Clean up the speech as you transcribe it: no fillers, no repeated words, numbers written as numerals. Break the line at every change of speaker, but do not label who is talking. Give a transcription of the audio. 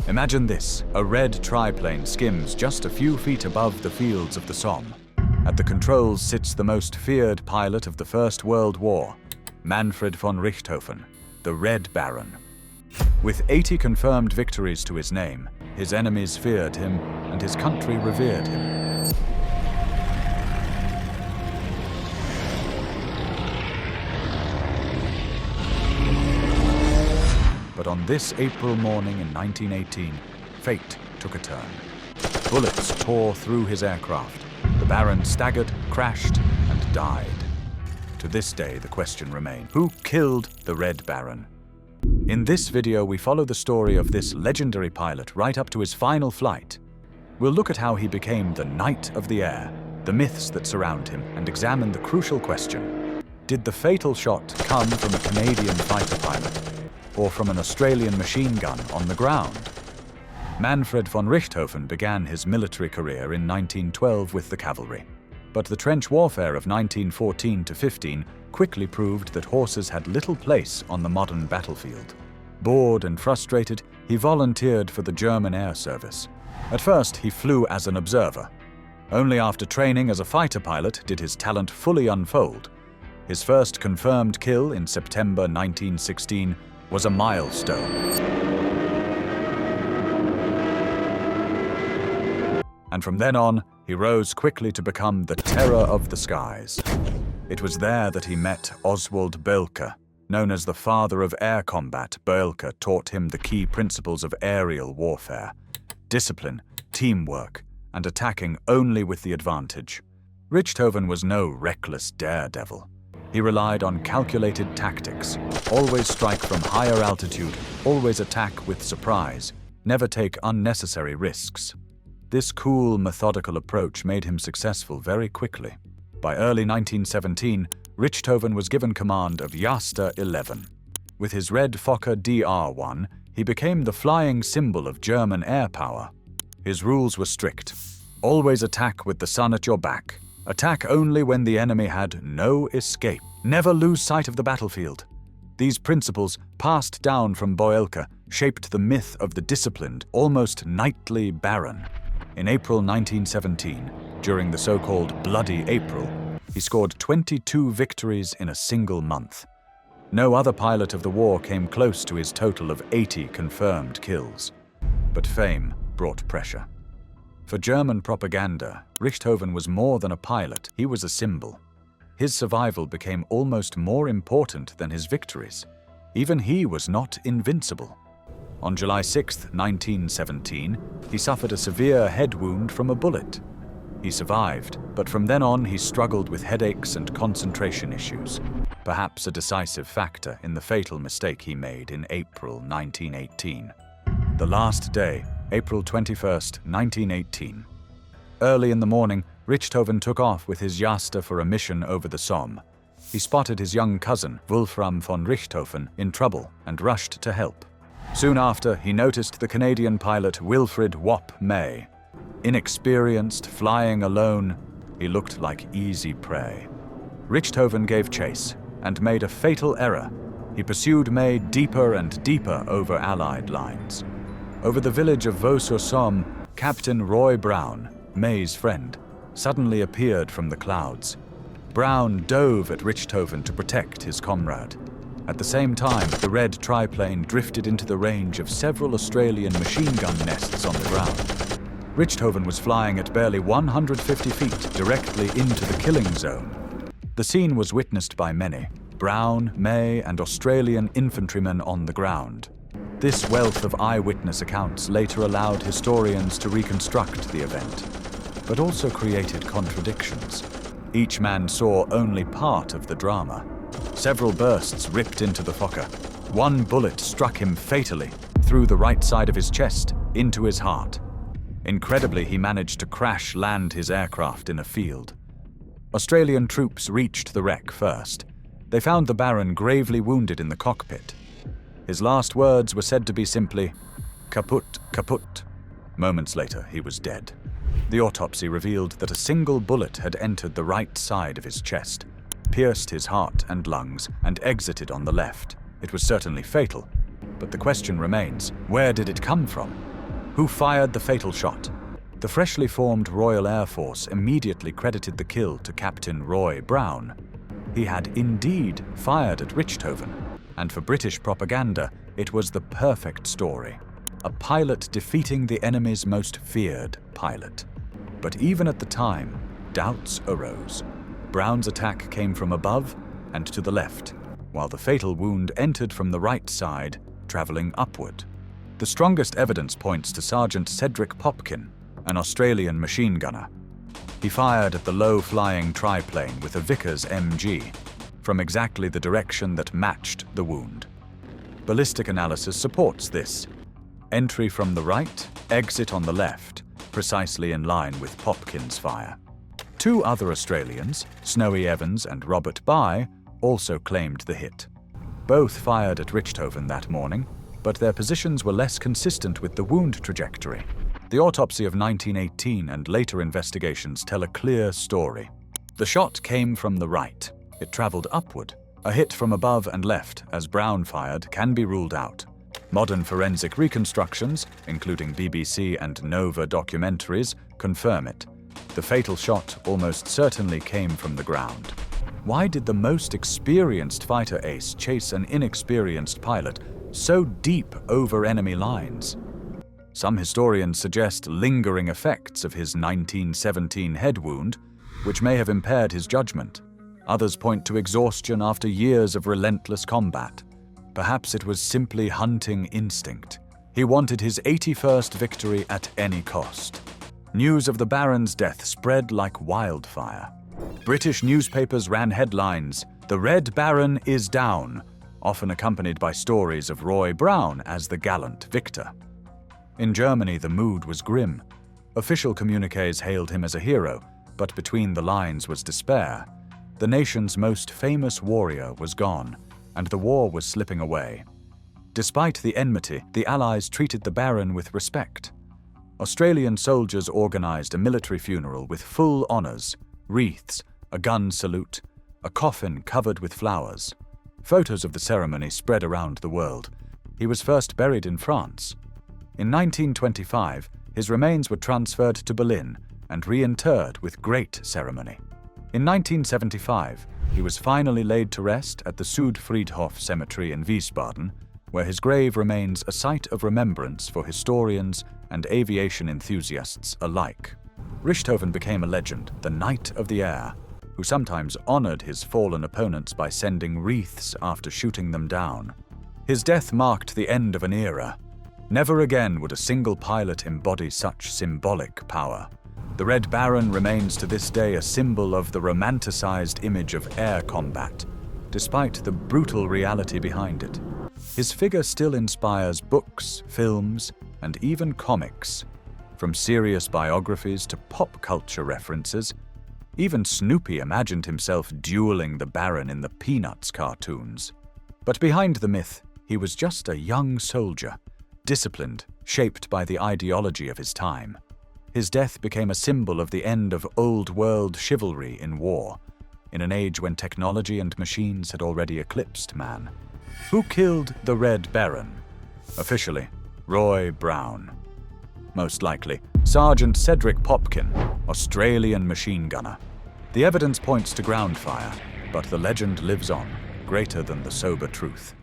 Imagine this, a red triplane skims just a few feet above the fields of the Somme. At the controls sits the most feared pilot of the First World War, Manfred von Richthofen, the Red Baron. With 80 confirmed victories to his name, his enemies feared him and his country revered him. But on this April morning in 1918, fate took a turn. Bullets tore through his aircraft. The Baron staggered, crashed, and died. To this day, the question remains, who killed the Red Baron? In this video, we follow the story of this legendary pilot right up to his final flight. We'll look at how he became the Knight of the Air, the myths that surround him, and examine the crucial question: did the fatal shot come from a Canadian fighter pilot, or from an Australian machine gun on the ground? Manfred von Richthofen began his military career in 1912 with the cavalry. But the trench warfare of 1914 to 15 quickly proved that horses had little place on the modern battlefield. Bored and frustrated, he volunteered for the German air service. At first, he flew as an observer. Only after training as a fighter pilot did his talent fully unfold. His first confirmed kill in September 1916 was a milestone. And from then on, he rose quickly to become the terror of the skies. It was there that he met Oswald Boelcke. Known as the father of air combat, Boelcke taught him the key principles of aerial warfare: discipline, teamwork, and attacking only with the advantage. Richthofen was no reckless daredevil. He relied on calculated tactics: always strike from higher altitude, always attack with surprise, never take unnecessary risks. This cool, methodical approach made him successful very quickly. By early 1917, Richthofen was given command of Jaster 11. With his red Fokker DR-1, he became the flying symbol of German air power. His rules were strict: always attack with the sun at your back. Attack only when the enemy had no escape. Never lose sight of the battlefield. These principles, passed down from Boelcke, shaped the myth of the disciplined, almost knightly Baron. In April 1917, during the so-called Bloody April, he scored 22 victories in a single month. No other pilot of the war came close to his total of 80 confirmed kills. But fame brought pressure. For German propaganda, Richthofen was more than a pilot, he was a symbol. His survival became almost more important than his victories. Even he was not invincible. On July 6, 1917, he suffered a severe head wound from a bullet. He survived, but from then on he struggled with headaches and concentration issues, perhaps a decisive factor in the fatal mistake he made in April 1918. The last day, April 21, 1918. Early in the morning, Richthofen took off with his Jaster for a mission over the Somme. He spotted his young cousin, Wolfram von Richthofen, in trouble and rushed to help. Soon after, he noticed the Canadian pilot Wilfrid "Wop" May. Inexperienced, flying alone, he looked like easy prey. Richthofen gave chase and made a fatal error. He pursued May deeper and deeper over Allied lines. Over the village of Vaux-sur-Somme, Captain Roy Brown, May's friend, suddenly appeared from the clouds. Brown dove at Richthofen to protect his comrade. At the same time, the red triplane drifted into the range of several Australian machine gun nests on the ground. Richthofen was flying at barely 150 feet directly into the killing zone. The scene was witnessed by many: Brown, May, and Australian infantrymen on the ground. This wealth of eyewitness accounts later allowed historians to reconstruct the event, but also created contradictions. Each man saw only part of the drama. Several bursts ripped into the Fokker. One bullet struck him fatally, through the right side of his chest, into his heart. Incredibly, he managed to crash-land his aircraft in a field. Australian troops reached the wreck first. They found the Baron gravely wounded in the cockpit. His last words were said to be simply, "Kaput, kaput." Moments later, he was dead. The autopsy revealed that a single bullet had entered the right side of his chest, pierced his heart and lungs, and exited on the left. It was certainly fatal, but the question remains, where did it come from? Who fired the fatal shot? The freshly formed Royal Air Force immediately credited the kill to Captain Roy Brown. He had indeed fired at Richthofen, and for British propaganda, it was the perfect story. A pilot defeating the enemy's most feared pilot. But even at the time, doubts arose. Brown's attack came from above and to the left, while the fatal wound entered from the right side, travelling upward. The strongest evidence points to Sergeant Cedric Popkin, an Australian machine gunner. He fired at the low-flying triplane with a Vickers MG from exactly the direction that matched the wound. Ballistic analysis supports this. Entry from the right, exit on the left, precisely in line with Popkin's fire. Two other Australians, Snowy Evans and Robert Bye, also claimed the hit. Both fired at Richthofen that morning, but their positions were less consistent with the wound trajectory. The autopsy of 1918 and later investigations tell a clear story. The shot came from the right. It travelled upward. A hit from above and left, as Brown fired, can be ruled out. Modern forensic reconstructions, including BBC and Nova documentaries, confirm it. The fatal shot almost certainly came from the ground. Why did the most experienced fighter ace chase an inexperienced pilot so deep over enemy lines? Some historians suggest lingering effects of his 1917 head wound, which may have impaired his judgment. Others point to exhaustion after years of relentless combat. Perhaps it was simply hunting instinct. He wanted his 81st victory at any cost. News of the Baron's death spread like wildfire. British newspapers ran headlines, "The Red Baron is down," often accompanied by stories of Roy Brown as the gallant victor. In Germany, the mood was grim. Official communiques hailed him as a hero, but between the lines was despair. The nation's most famous warrior was gone, and the war was slipping away. Despite the enmity, the Allies treated the Baron with respect. Australian soldiers organised a military funeral with full honours, wreaths, a gun salute, a coffin covered with flowers. Photos of the ceremony spread around the world. He was first buried in France. In 1925, his remains were transferred to Berlin and reinterred with great ceremony. In 1975, he was finally laid to rest at the Südfriedhof Cemetery in Wiesbaden, where his grave remains a site of remembrance for historians and aviation enthusiasts alike. Richthofen became a legend, the Knight of the Air, who sometimes honored his fallen opponents by sending wreaths after shooting them down. His death marked the end of an era. Never again would a single pilot embody such symbolic power. The Red Baron remains to this day a symbol of the romanticized image of air combat, despite the brutal reality behind it. His figure still inspires books, films, and even comics. From serious biographies to pop culture references, even Snoopy imagined himself dueling the Baron in the Peanuts cartoons. But behind the myth, he was just a young soldier, disciplined, shaped by the ideology of his time. His death became a symbol of the end of old-world chivalry in war, in an age when technology and machines had already eclipsed man. Who killed the Red Baron? Officially, Roy Brown. Most likely, Sergeant Cedric Popkin, Australian machine gunner. The evidence points to ground fire, but the legend lives on, greater than the sober truth.